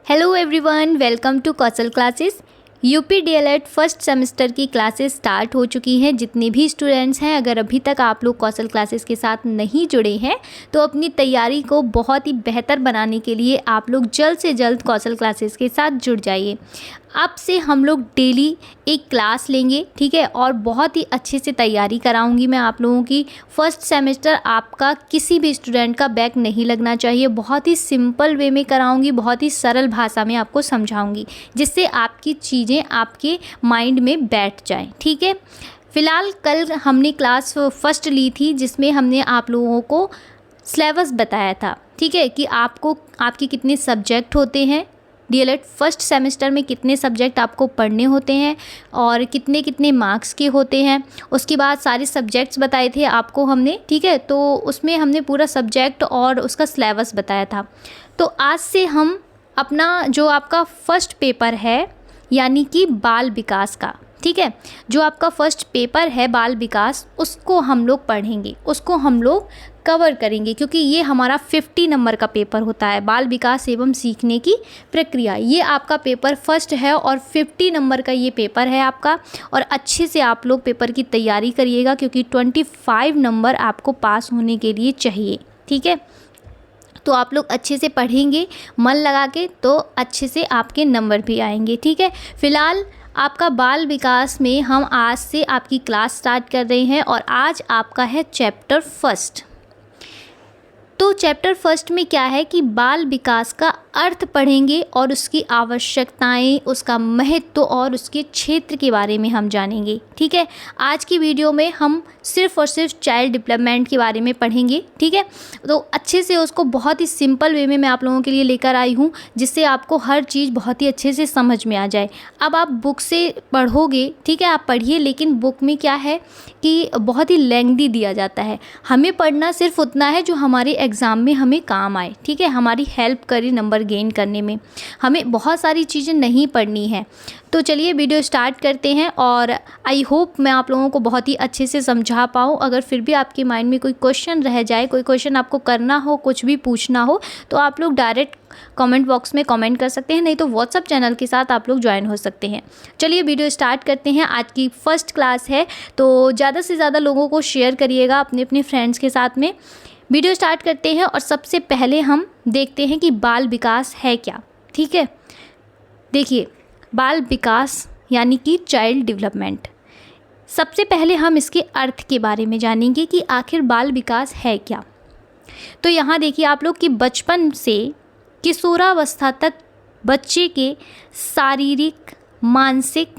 Hello everyone, welcome to Kaushal classes. UP DElEd first semester की classes start हो चुकी हैं। जितने भी स्टूडेंट्स हैं, अगर अभी तक आप लोग कौशल क्लासेस के साथ नहीं जुड़े हैं तो अपनी तैयारी को बहुत ही बेहतर बनाने के लिए आप लोग जल्द से जल्द कौशल क्लासेस के साथ जुड़ जाइए। अब से हम लोग डेली एक क्लास लेंगे, ठीक है, और बहुत ही अच्छे से तैयारी कराऊंगी मैं आप लोगों की। फर्स्ट सेमेस्टर आपका किसी भी स्टूडेंट का बैक नहीं लगना चाहिए। बहुत ही सिंपल वे में कराऊंगी, बहुत ही सरल भाषा में आपको समझाऊंगी, जिससे आपकी चीज़ें आपके माइंड में बैठ जाएं, ठीक है। फ़िलहाल कल हमने क्लास फर्स्ट ली थी, जिसमें हमने आप लोगों को सिलेबस बताया था, ठीक है, कि आपको आपके कितने सब्जेक्ट होते हैं, डीएलएड फर्स्ट सेमेस्टर में कितने सब्जेक्ट आपको पढ़ने होते हैं और कितने कितने मार्क्स के होते हैं। उसके बाद सारे सब्जेक्ट्स बताए थे आपको हमने, ठीक है। तो उसमें हमने पूरा सब्जेक्ट और उसका सिलेबस बताया था। तो आज से हम अपना जो आपका फर्स्ट पेपर है, यानी कि बाल विकास का, ठीक है, जो आपका फर्स्ट पेपर है बाल विकास, उसको हम लोग पढ़ेंगे, उसको हम लोग कवर करेंगे, क्योंकि ये हमारा 50 नंबर का पेपर होता है। बाल विकास एवं सीखने की प्रक्रिया, ये आपका पेपर फर्स्ट है और 50 नंबर का ये पेपर है आपका। और अच्छे से आप लोग पेपर की तैयारी करिएगा, क्योंकि 25 नंबर आपको पास होने के लिए चाहिए, ठीक है। तो आप लोग अच्छे से पढ़ेंगे मन लगा के, तो अच्छे से आपके नंबर भी आएंगे, ठीक है। फ़िलहाल आपका बाल विकास में हम आज से आपकी क्लास स्टार्ट कर रहे हैं और आज आपका है चैप्टर फर्स्ट। तो चैप्टर फर्स्ट में क्या है कि बाल विकास का अर्थ पढ़ेंगे और उसकी आवश्यकताएं, उसका महत्व और उसके क्षेत्र के बारे में हम जानेंगे, ठीक है। आज की वीडियो में हम सिर्फ और सिर्फ चाइल्ड डेवलपमेंट के बारे में पढ़ेंगे, ठीक है। तो अच्छे से उसको बहुत ही सिंपल वे में मैं आप लोगों के लिए लेकर आई हूँ, जिससे आपको हर चीज़ बहुत ही अच्छे से समझ में आ जाए। अब आप बुक से पढ़ोगे, ठीक है, आप पढ़िए, लेकिन बुक में क्या है कि बहुत ही लेंथी दिया जाता है। हमें पढ़ना सिर्फ उतना है जो हमारे एग्ज़ाम में हमें काम आए, ठीक है, हमारी हेल्प करे नंबर गेन करने में। हमें बहुत सारी चीज़ें नहीं पढ़नी है। तो चलिए वीडियो स्टार्ट करते हैं, और आई होप मैं आप लोगों को बहुत ही अच्छे से समझा पाऊँ। अगर फिर भी आपके माइंड में कोई क्वेश्चन रह जाए, कोई क्वेश्चन आपको करना हो, कुछ भी पूछना हो, तो आप लोग डायरेक्ट कमेंट बॉक्स में कमेंट कर सकते हैं, नहीं तो व्हाट्सअप चैनल के साथ आप लोग ज्वाइन हो सकते हैं। चलिए वीडियो स्टार्ट करते हैं। आज की फर्स्ट क्लास है, तो ज़्यादा से ज़्यादा लोगों को शेयर करिएगा अपने अपने फ्रेंड्स के साथ में। वीडियो स्टार्ट करते हैं, और सबसे पहले हम देखते हैं कि बाल विकास है क्या, ठीक है। देखिए, बाल विकास यानी कि चाइल्ड डेवलपमेंट। सबसे पहले हम इसके अर्थ के बारे में जानेंगे कि आखिर बाल विकास है क्या। तो यहाँ देखिए आप लोग कि बचपन से किशोरावस्था तक बच्चे के शारीरिक, मानसिक,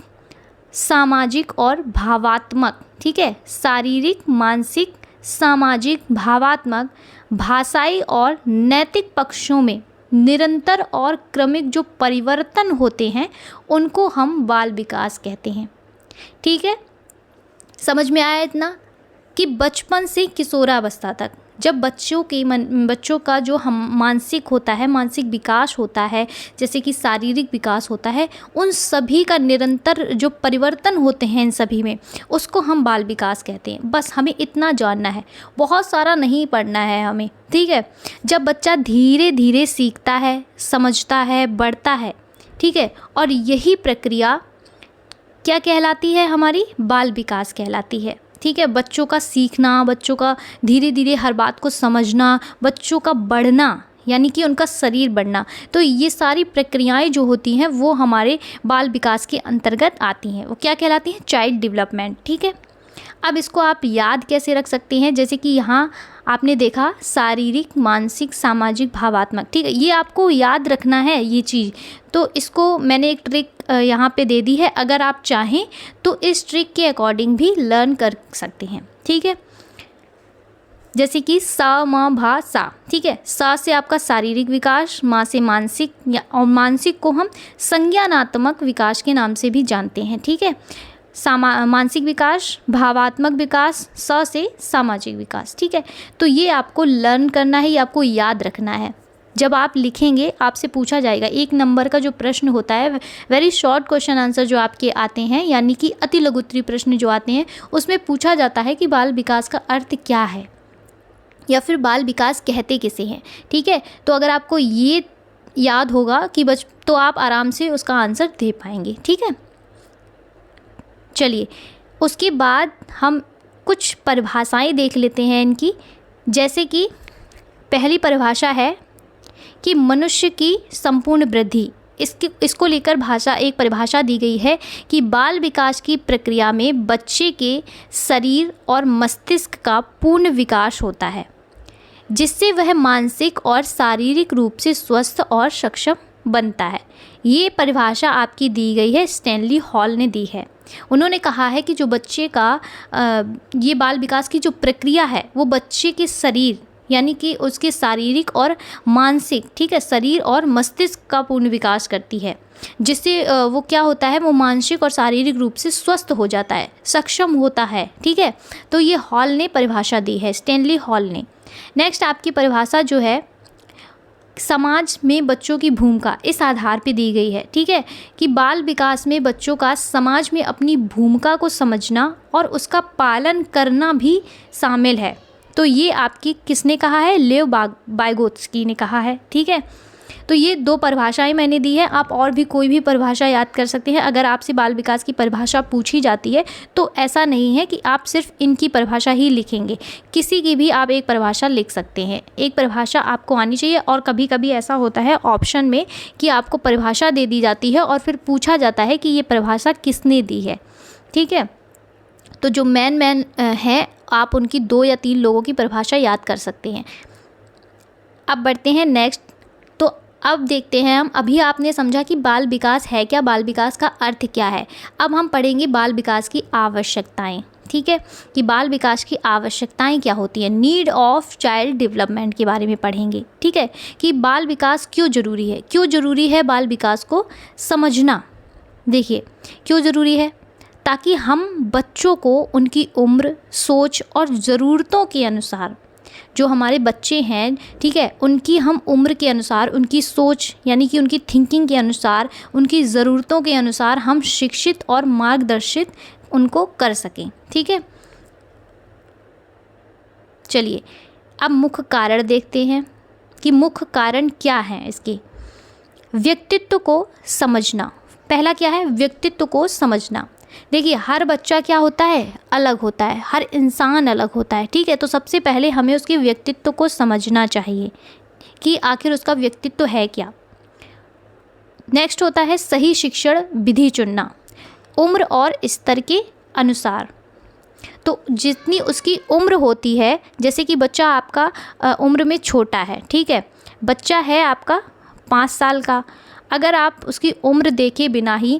सामाजिक और भावात्मक, ठीक है, शारीरिक, मानसिक, सामाजिक, भावात्मक, भाषाई और नैतिक पक्षों में निरंतर और क्रमिक जो परिवर्तन होते हैं, उनको हम बाल विकास कहते हैं, ठीक है। समझ में आया इतना कि बचपन से किशोरावस्था तक जब बच्चों का जो हम मानसिक होता है, मानसिक विकास होता है, जैसे कि शारीरिक विकास होता है, उन सभी का निरंतर जो परिवर्तन होते हैं इन सभी में, उसको हम बाल विकास कहते हैं। बस हमें इतना जानना है, बहुत सारा नहीं पढ़ना है हमें, ठीक है। जब बच्चा धीरे धीरे सीखता है, समझता है, बढ़ता है, ठीक है, और यही प्रक्रिया क्या कहलाती है, हमारी बाल विकास कहलाती है, ठीक है। बच्चों का सीखना, बच्चों का धीरे धीरे हर बात को समझना, बच्चों का बढ़ना, यानी कि उनका शरीर बढ़ना, तो ये सारी प्रक्रियाएं जो होती हैं वो हमारे बाल विकास के अंतर्गत आती हैं। वो क्या कहलाती हैं, चाइल्ड डेवलपमेंट, ठीक है। अब इसको आप याद कैसे रख सकते हैं, जैसे कि यहाँ आपने देखा शारीरिक, मानसिक, सामाजिक, भावात्मक, ठीक है, ये आपको याद रखना है ये चीज़। तो इसको मैंने एक ट्रिक यहाँ पे दे दी है, अगर आप चाहें तो इस ट्रिक के अकॉर्डिंग भी लर्न कर सकते हैं, ठीक है। जैसे कि सा, म, भा, सा, ठीक है। सा से आपका शारीरिक विकास, माँ से मानसिक, और मानसिक को हम संज्ञानात्मक विकास के नाम से भी जानते हैं, ठीक है। मानसिक विकास, भावात्मक विकास, स से सामाजिक विकास, ठीक है। तो ये आपको लर्न करना है, ये आपको याद रखना है। जब आप लिखेंगे, आपसे पूछा जाएगा, 1 नंबर का जो प्रश्न होता है, वेरी शॉर्ट क्वेश्चन आंसर जो आपके आते हैं, यानी कि अति लघु उत्तरीय प्रश्न जो आते हैं, उसमें पूछा जाता है कि बाल विकास का अर्थ क्या है, या फिर बाल विकास कहते किसे हैं, ठीक है। तो अगर आपको ये याद होगा कि तो आप आराम से उसका आंसर दे पाएंगे। ठीक है, चलिए उसके बाद हम कुछ परिभाषाएं देख लेते हैं इनकी। जैसे कि पहली परिभाषा है कि मनुष्य की संपूर्ण वृद्धि। इसको लेकर एक परिभाषा दी गई है कि बाल विकास की प्रक्रिया में बच्चे के शरीर और मस्तिष्क का पूर्ण विकास होता है, जिससे वह मानसिक और शारीरिक रूप से स्वस्थ और सक्षम बनता है। ये परिभाषा आपकी दी गई है, स्टैनली हॉल ने दी है। उन्होंने कहा है कि जो बच्चे का ये बाल विकास की जो प्रक्रिया है वो बच्चे के शरीर यानी कि उसके शारीरिक और मानसिक, ठीक है, शरीर और मस्तिष्क का पूर्ण विकास करती है, जिससे वो क्या होता है, वो मानसिक और शारीरिक रूप से स्वस्थ हो जाता है, सक्षम होता है। ठीक है, तो ये हॉल ने परिभाषा दी है, स्टैनली हॉल ने। नेक्स्ट आपकी परिभाषा जो है समाज में बच्चों की भूमिका, इस आधार पे दी गई है। ठीक है, कि बाल विकास में बच्चों का समाज में अपनी भूमिका को समझना और उसका पालन करना भी शामिल है। तो ये आपकी किसने कहा है, लेव वाइगोत्स्की ने कहा है। ठीक है, तो ये 2 परिभाषाएं मैंने दी है। आप और भी कोई भी परिभाषा याद कर सकते हैं। अगर आपसे बाल विकास की परिभाषा पूछी जाती है तो ऐसा नहीं है कि आप सिर्फ इनकी परिभाषा ही लिखेंगे, किसी की भी आप एक परिभाषा लिख सकते हैं। एक परिभाषा आपको आनी चाहिए। और कभी कभी ऐसा होता है ऑप्शन में कि आपको परिभाषा दे दी जाती है और फिर पूछा जाता है कि ये परिभाषा किसने दी है। ठीक है, तो जो मैन हैं आप उनकी 2 या 3 लोगों की परिभाषा याद कर सकते हैं। अब बढ़ते हैं नेक्स्ट। तो अब देखते हैं हम, अभी आपने समझा कि बाल विकास है क्या, बाल विकास का अर्थ क्या है। अब हम पढ़ेंगे बाल विकास की आवश्यकताएं। ठीक है, कि बाल विकास की आवश्यकताएं क्या होती हैं, नीड ऑफ चाइल्ड डेवलपमेंट के बारे में पढ़ेंगे। ठीक है, कि बाल विकास क्यों ज़रूरी है, क्यों ज़रूरी है बाल विकास को समझना। देखिए क्यों ज़रूरी है, ताकि हम बच्चों को उनकी उम्र, सोच और ज़रूरतों के अनुसार, जो हमारे बच्चे हैं, ठीक है, उनकी हम उम्र के अनुसार, उनकी सोच यानी कि उनकी थिंकिंग के अनुसार, उनकी ज़रूरतों के अनुसार हम शिक्षित और मार्गदर्शित उनको कर सकें। ठीक है, चलिए अब मुख्य कारण देखते हैं कि मुख्य कारण क्या हैं इसके। व्यक्तित्व को समझना, पहला क्या है, व्यक्तित्व को समझना। देखिए हर बच्चा क्या होता है, अलग होता है, हर इंसान अलग होता है। ठीक है, तो सबसे पहले हमें उसके व्यक्तित्व को समझना चाहिए कि आखिर उसका व्यक्तित्व है क्या। नेक्स्ट होता है सही शिक्षण विधि चुनना, उम्र और स्तर के अनुसार। तो जितनी उसकी उम्र होती है, जैसे कि बच्चा आपका उम्र में छोटा है, ठीक है, बच्चा है आपका 5 साल का, अगर आप उसकी उम्र देखे बिना ही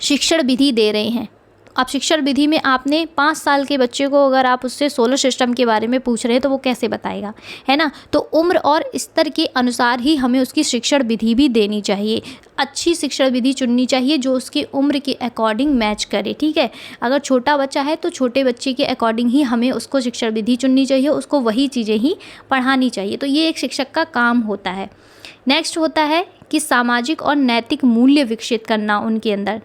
शिक्षण विधि दे रहे हैं, अब शिक्षण विधि में आपने 5 साल के बच्चे को अगर आप उससे सोलर सिस्टम के बारे में पूछ रहे हैं तो वो कैसे बताएगा, है ना। तो उम्र और स्तर के अनुसार ही हमें उसकी शिक्षण विधि भी देनी चाहिए, अच्छी शिक्षण विधि चुननी चाहिए जो उसकी उम्र के अकॉर्डिंग मैच करे। ठीक है, अगर छोटा बच्चा है तो छोटे बच्चे के अकॉर्डिंग ही हमें उसको शिक्षण विधि चुननी चाहिए, उसको वही चीज़ें ही पढ़ानी चाहिए। तो ये एक शिक्षक का काम होता है। नेक्स्ट होता है कि सामाजिक और नैतिक मूल्य विकसित करना उनके अंदर।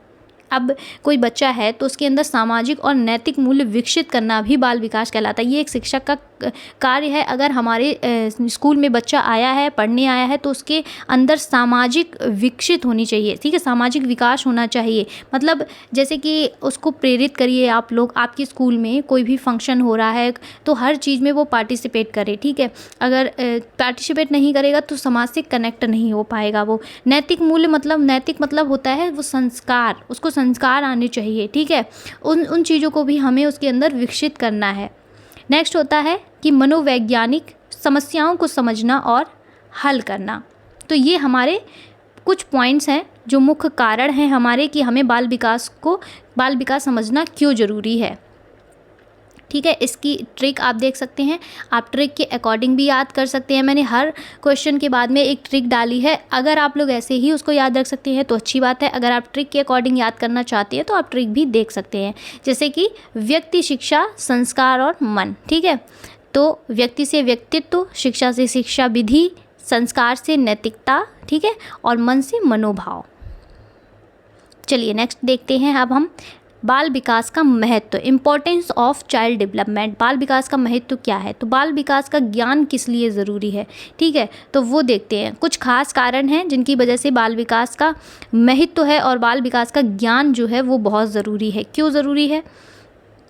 अब कोई बच्चा है तो उसके अंदर सामाजिक और नैतिक मूल्य विकसित करना भी बाल विकास कहलाता है। ये एक शिक्षक का कार्य है। अगर हमारे स्कूल में बच्चा आया है, पढ़ने आया है, तो उसके अंदर सामाजिक विकसित होनी चाहिए। ठीक है, सामाजिक विकास होना चाहिए। मतलब जैसे कि उसको प्रेरित करिए आप लोग, आपके स्कूल में कोई भी फंक्शन हो रहा है तो हर चीज़ में वो पार्टिसिपेट करे। ठीक है, अगर पार्टिसिपेट नहीं करेगा तो समाज से कनेक्ट नहीं हो पाएगा वो। नैतिक मूल्य मतलब, नैतिक मतलब होता है वो संस्कार, उसको संस्कार आने चाहिए। ठीक है, उन चीज़ों को भी हमें उसके अंदर विकसित करना है। नेक्स्ट होता है कि मनोवैज्ञानिक समस्याओं को समझना और हल करना। तो ये हमारे कुछ पॉइंट्स हैं जो मुख्य कारण हैं हमारे कि हमें बाल विकास समझना क्यों ज़रूरी है। ठीक है, इसकी ट्रिक आप देख सकते हैं, आप ट्रिक के अकॉर्डिंग भी याद कर सकते हैं। मैंने हर क्वेश्चन के बाद में एक ट्रिक डाली है, अगर आप लोग ऐसे ही उसको याद रख सकते हैं तो अच्छी बात है। अगर आप ट्रिक के अकॉर्डिंग याद करना चाहते हैं तो आप ट्रिक भी देख सकते हैं, जैसे कि व्यक्ति, शिक्षा, संस्कार और मन। ठीक है, तो व्यक्ति से व्यक्तित्व, शिक्षा से शिक्षा विधि, संस्कार से नैतिकता, ठीक है, और मन से मनोभाव। चलिए नेक्स्ट देखते हैं अब हम बाल विकास का महत्व, इम्पोर्टेंस ऑफ चाइल्ड डेवलपमेंट। बाल विकास का महत्व क्या है, तो बाल विकास का ज्ञान किस लिए ज़रूरी है, ठीक है, तो वो देखते हैं। कुछ खास कारण हैं जिनकी वजह से बाल विकास का महत्व है और बाल विकास का ज्ञान जो है वो बहुत ज़रूरी है। क्यों ज़रूरी है?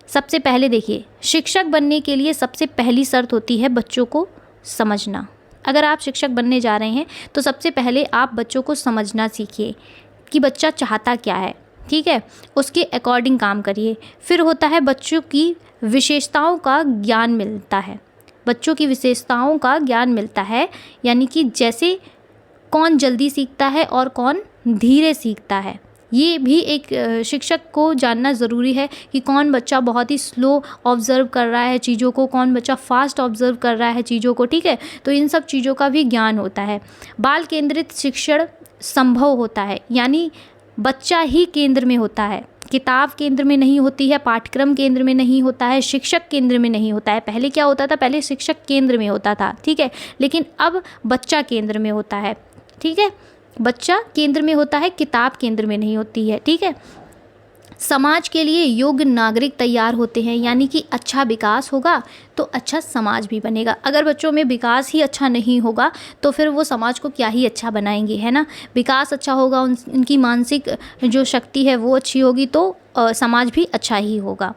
सबसे पहले देखिए, शिक्षक बनने के लिए सबसे पहली शर्त होती है बच्चों को समझना। अगर आप शिक्षक बनने जा रहे हैं तो सबसे पहले आप बच्चों को समझना सीखिए कि बच्चा चाहता क्या है, ठीक है, उसके अकॉर्डिंग काम करिए। फिर होता है बच्चों की विशेषताओं का ज्ञान मिलता है। बच्चों की विशेषताओं का ज्ञान मिलता है, यानी कि जैसे कौन जल्दी सीखता है और कौन धीरे सीखता है। ये भी एक शिक्षक को जानना ज़रूरी है कि कौन बच्चा बहुत ही स्लो ऑब्ज़र्व कर रहा है चीज़ों को, कौन बच्चा फास्ट ऑब्ज़र्व कर रहा है चीज़ों को, ठीक है। तो इन सब चीज़ों का भी ज्ञान होता है। बाल केंद्रित शिक्षण संभव होता है, यानी बच्चा ही केंद्र में होता है, किताब केंद्र में नहीं होती है, पाठ्यक्रम केंद्र में नहीं होता है, शिक्षक केंद्र में नहीं होता है। पहले क्या होता था, पहले शिक्षक केंद्र में होता था, ठीक है, लेकिन अब बच्चा केंद्र में होता है, ठीक है, बच्चा केंद्र में होता है, किताब केंद्र में नहीं होती है, ठीक है। समाज के लिए योग्य नागरिक तैयार होते हैं, यानी कि अच्छा विकास होगा तो अच्छा समाज भी बनेगा। अगर बच्चों में विकास ही अच्छा नहीं होगा तो फिर वो समाज को क्या ही अच्छा बनाएंगे, है ना। विकास अच्छा होगा, उनकी मानसिक जो शक्ति है वो अच्छी होगी तो समाज भी अच्छा ही होगा।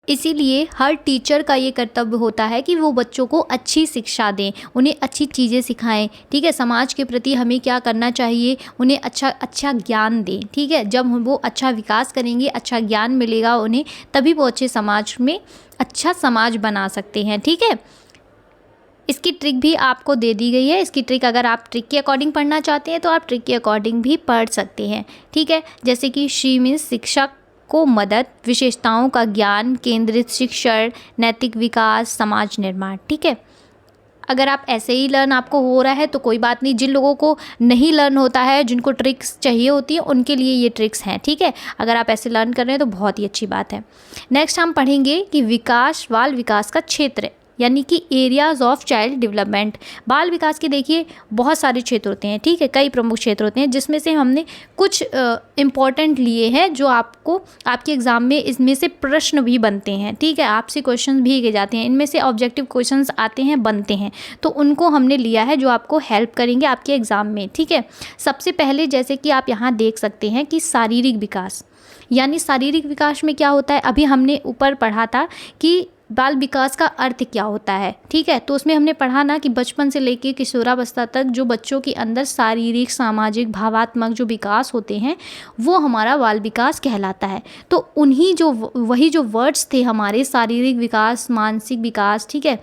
इसीलिए हर टीचर का ये कर्तव्य होता है कि वो बच्चों को अच्छी शिक्षा दें, उन्हें अच्छी चीज़ें सिखाएं, ठीक है। समाज के प्रति हमें क्या करना चाहिए, उन्हें अच्छा ज्ञान दें, ठीक है। जब वो अच्छा विकास करेंगे, अच्छा ज्ञान मिलेगा उन्हें, तभी वो अच्छे समाज में अच्छा समाज बना सकते हैं, ठीक है। इसकी ट्रिक भी आपको दे दी गई है। इसकी ट्रिक अगर आप ट्रिक के अकॉर्डिंग पढ़ना चाहते हैं तो आप ट्रिक के अकॉर्डिंग भी पढ़ सकते हैं, ठीक है। जैसे कि शी मीन्स शिक्षक को मदद, विशेषताओं का ज्ञान, केंद्रित शिक्षण, नैतिक विकास, समाज निर्माण, ठीक है। अगर आप ऐसे ही लर्न आपको हो रहा है तो कोई बात नहीं। जिन लोगों को नहीं लर्न होता है, जिनको ट्रिक्स चाहिए होती है, उनके लिए ये ट्रिक्स हैं, ठीक है। अगर आप ऐसे लर्न कर रहे हैं तो बहुत ही अच्छी बात है। नेक्स्ट हम पढ़ेंगे कि विकास, बाल विकास का क्षेत्र, यानी कि एरियाज ऑफ चाइल्ड डेवलपमेंट। बाल विकास के देखिए बहुत सारे क्षेत्र होते हैं, ठीक है, कई प्रमुख क्षेत्र होते हैं, जिसमें से हमने कुछ इम्पॉर्टेंट लिए हैं जो आपको आपके एग्ज़ाम में इसमें से प्रश्न भी बनते हैं, ठीक है, आपसे क्वेश्चन भी किए जाते हैं, इनमें से ऑब्जेक्टिव क्वेश्चंस आते हैं, बनते हैं, तो उनको हमने लिया है जो आपको हेल्प करेंगे आपके एग्ज़ाम में, ठीक है। सबसे पहले जैसे कि आप यहाँ देख सकते हैं कि शारीरिक विकास, यानी शारीरिक विकास में क्या होता है, अभी हमने ऊपर पढ़ा था कि बाल विकास का अर्थ क्या होता है, ठीक है। तो उसमें हमने पढ़ा ना कि बचपन से लेकर किशोरावस्था तक जो बच्चों के अंदर शारीरिक, सामाजिक, भावात्मक जो विकास होते हैं वो हमारा बाल विकास कहलाता है। तो वही जो वर्ड्स थे हमारे, शारीरिक विकास, मानसिक विकास, ठीक है,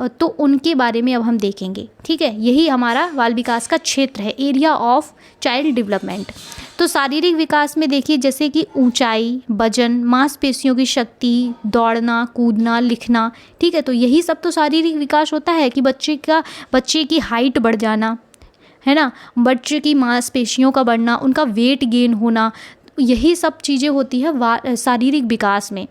तो उनके बारे में अब हम देखेंगे, ठीक है। यही हमारा बाल विकास का क्षेत्र है, एरिया ऑफ चाइल्ड डेवलपमेंट। तो शारीरिक विकास में देखिए जैसे कि ऊंचाई, वजन, मांसपेशियों की शक्ति, दौड़ना, कूदना, लिखना, ठीक है। तो यही सब तो शारीरिक विकास होता है कि बच्चे की हाइट बढ़ जाना, है ना, बच्चे की मांसपेशियों का बढ़ना, उनका वेट गेन होना, यही सब चीज़ें होती है शारीरिक विकास में।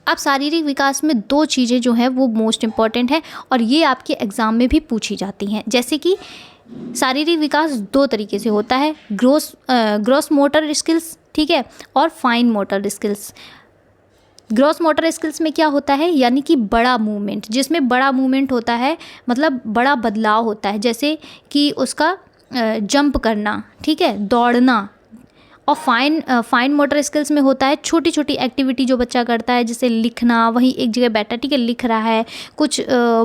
अब शारीरिक विकास में दो चीज़ें जो हैं वो मोस्ट इम्पॉर्टेंट है और ये आपके एग्ज़ाम में भी पूछी जाती हैं। जैसे कि शारीरिक विकास दो तरीके से होता है, ग्रॉस मोटर स्किल्स, ठीक है, और fine motor skills. Gross motor skills में क्या होता है, यानी कि बड़ा मूवमेंट, जिसमें बड़ा मूवमेंट होता है, मतलब बड़ा बदलाव होता है, जैसे कि उसका जंप करना, ठीक है, दौड़ना। और फाइन मोटर स्किल्स में होता है छोटी छोटी एक्टिविटी जो बच्चा करता है, जैसे लिखना, वहीं एक जगह बैठा, ठीक है, लिख रहा है, कुछ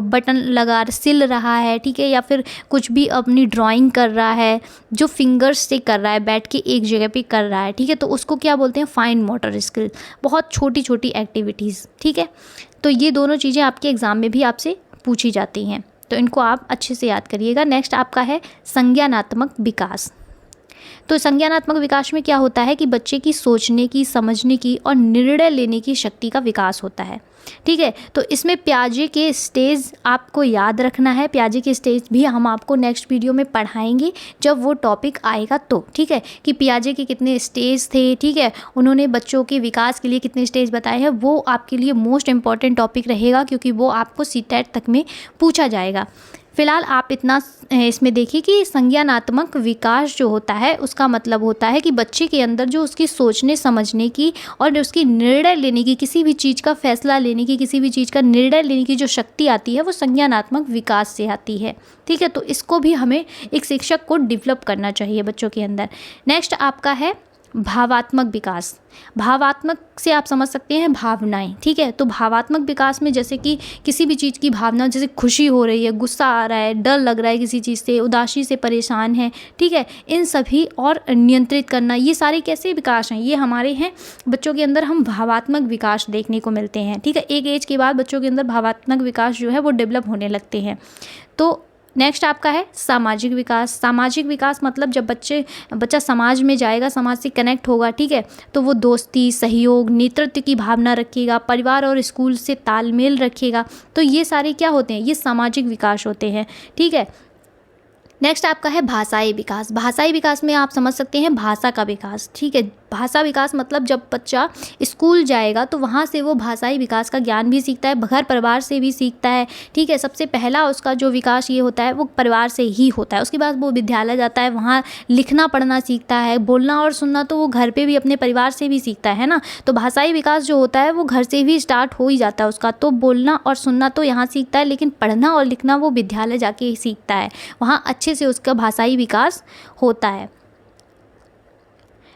बटन लगा सिल रहा है, ठीक है, या फिर कुछ भी अपनी ड्राइंग कर रहा है जो फिंगर्स से कर रहा है, बैठ के एक जगह पे कर रहा है, ठीक है। तो उसको क्या बोलते हैं, फाइन मोटर स्किल, बहुत छोटी छोटी एक्टिविटीज़, ठीक है। तो ये दोनों चीज़ें आपके एग्ज़ाम में भी आपसे पूछी जाती हैं, तो इनको आप अच्छे से याद करिएगा। नेक्स्ट आपका है संज्ञानात्मक विकास। तो संज्ञानात्मक विकास में क्या होता है कि बच्चे की सोचने की, समझने की और निर्णय लेने की शक्ति का विकास होता है, ठीक है। तो इसमें पियाजे के स्टेज आपको याद रखना है। पियाजे के स्टेज भी हम आपको नेक्स्ट वीडियो में पढ़ाएंगे जब वो टॉपिक आएगा तो, ठीक है, कि पियाजे के कितने स्टेज थे, ठीक है, उन्होंने बच्चों के विकास के लिए कितने स्टेज बताए हैं। वो आपके लिए मोस्ट इम्पॉर्टेंट टॉपिक रहेगा क्योंकि वो आपको सीटेट तक में पूछा जाएगा। फ़िलहाल आप इतना इसमें देखिए कि संज्ञानात्मक विकास जो होता है उसका मतलब होता है कि बच्चे के अंदर जो उसकी सोचने समझने की और उसकी निर्णय लेने की, किसी भी चीज़ का फैसला लेने की, किसी भी चीज़ का निर्णय लेने की जो शक्ति आती है वो संज्ञानात्मक विकास से आती है। ठीक है, तो इसको भी हमें एक शिक्षक को डेवलप करना चाहिए बच्चों के अंदर। नेक्स्ट आपका है भावात्मक विकास। भावात्मक से आप समझ सकते हैं भावनाएं। ठीक है, तो भावात्मक विकास में जैसे कि किसी भी चीज़ की भावना, जैसे खुशी हो रही है, गुस्सा आ रहा है, डर लग रहा है किसी चीज़ से, उदासी से परेशान है, ठीक है, इन सभी और नियंत्रित करना, ये सारे कैसे विकास हैं, ये हमारे हैं बच्चों के अंदर। हम भावात्मक विकास देखने को मिलते हैं। ठीक है, एक एज के बाद बच्चों के अंदर भावात्मक विकास जो है वो डेवलप होने लगते हैं। तो नेक्स्ट आपका है सामाजिक विकास। सामाजिक विकास मतलब जब बच्चा समाज में जाएगा, समाज से कनेक्ट होगा, ठीक है, तो वो दोस्ती, सहयोग, नेतृत्व की भावना रखेगा, परिवार और स्कूल से तालमेल रखेगा। तो ये सारे क्या होते हैं, ये सामाजिक विकास होते हैं। ठीक है, नेक्स्ट आपका है भाषाई विकास। भाषाई विकास में आप समझ सकते हैं भाषा का विकास। ठीक है, भाषा विकास मतलब जब बच्चा स्कूल जाएगा तो वहाँ से वो भाषाई विकास का ज्ञान भी सीखता है, घर परिवार से भी सीखता है। ठीक है, सबसे पहला उसका जो विकास ये होता है वो परिवार से ही होता है। उसके बाद वो विद्यालय जाता है, वहाँ लिखना पढ़ना सीखता है, बोलना और सुनना तो वो घर पे भी अपने परिवार से भी सीखता है ना। तो भाषाई विकास जो होता है वो घर से भी स्टार्ट हो ही जाता है उसका। तो बोलना और सुनना तो यहाँ सीखता है, लेकिन पढ़ना और लिखना वो विद्यालय जाके ही सीखता है, वहाँ अच्छे से उसका भाषाई विकास होता है।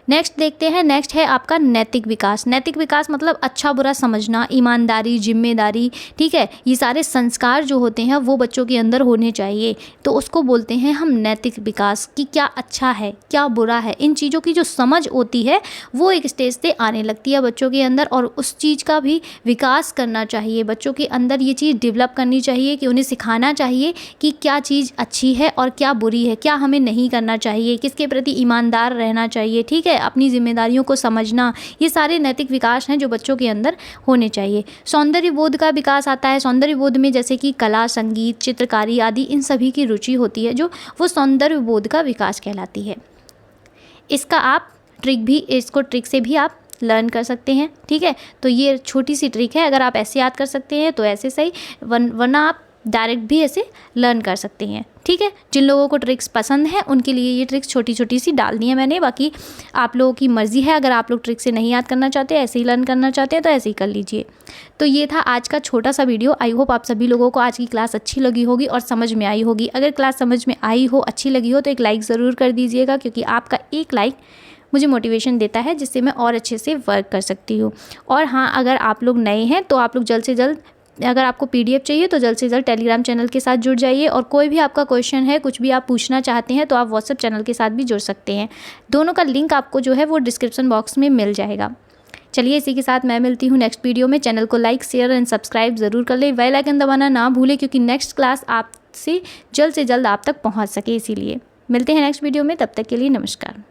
नेक्स्ट देखते हैं, नेक्स्ट है आपका नैतिक विकास। नैतिक विकास मतलब अच्छा बुरा समझना, ईमानदारी, जिम्मेदारी, ठीक है, ये सारे संस्कार जो होते हैं वो बच्चों के अंदर होने चाहिए। तो उसको बोलते हैं हम नैतिक विकास, कि क्या अच्छा है क्या बुरा है, इन चीज़ों की जो समझ होती है वो एक स्टेज से आने लगती है बच्चों के अंदर, और उस चीज़ का भी विकास करना चाहिए बच्चों के अंदर। ये चीज़ डेवलप करनी चाहिए कि उन्हें सिखाना चाहिए कि क्या चीज़ अच्छी है और क्या बुरी है, क्या हमें नहीं करना चाहिए, किसके प्रति ईमानदार रहना चाहिए, ठीक है, अपनी जिम्मेदारियों को समझना। ये सारे नैतिक विकास हैं जो बच्चों के अंदर होने चाहिए। सौंदर्य बोध का विकास आता है। सौंदर्य बोध में जैसे कि कला, संगीत, चित्रकारी आदि इन सभी की रुचि होती है, जो वो सौंदर्य बोध का विकास कहलाती है। इसका आप इसको ट्रिक से भी आप लर्न कर सकते हैं। ठीक है, तो ये छोटी सी ट्रिक है, अगर आप ऐसे याद कर सकते हैं तो ऐसे सही, वरना आप डायरेक्ट भी ऐसे लर्न कर सकते हैं। ठीक है, जिन लोगों को ट्रिक्स पसंद है उनके लिए ये ट्रिक्स छोटी छोटी सी डाल दी है मैंने, बाकी आप लोगों की मर्ज़ी है। अगर आप लोग ट्रिक से नहीं याद करना चाहते, ऐसे ही लर्न करना चाहते हैं तो ऐसे ही कर लीजिए। तो ये था आज का छोटा सा वीडियो। आई होप आप सभी लोगों को आज की क्लास अच्छी लगी होगी और समझ में आई होगी। अगर क्लास समझ में आई हो, अच्छी लगी हो, तो एक लाइक ज़रूर कर दीजिएगा, क्योंकि आपका एक लाइक मुझे मोटिवेशन देता है, जिससे मैं और अच्छे से वर्क कर सकती हूँ। और हाँ, अगर आप लोग नए हैं तो आप लोग जल्द से जल्द, अगर आपको PDF चाहिए तो जल्द से जल्द टेलीग्राम चैनल के साथ जुड़ जाइए, और कोई भी आपका क्वेश्चन है, कुछ भी आप पूछना चाहते हैं तो आप व्हाट्सएप चैनल के साथ भी जुड़ सकते हैं। दोनों का लिंक आपको जो है वो डिस्क्रिप्शन बॉक्स में मिल जाएगा। चलिए, इसी के साथ मैं मिलती हूँ नेक्स्ट वीडियो में। चैनल को लाइक, शेयर एंड सब्सक्राइब ज़रूर कर लें। बेल आइकन दबाना ना भूलें, क्योंकि नेक्स्ट क्लास आपसे जल्द से जल्द आप तक पहुँच सके। इसीलिए मिलते हैं नेक्स्ट वीडियो में, तब तक के लिए नमस्कार।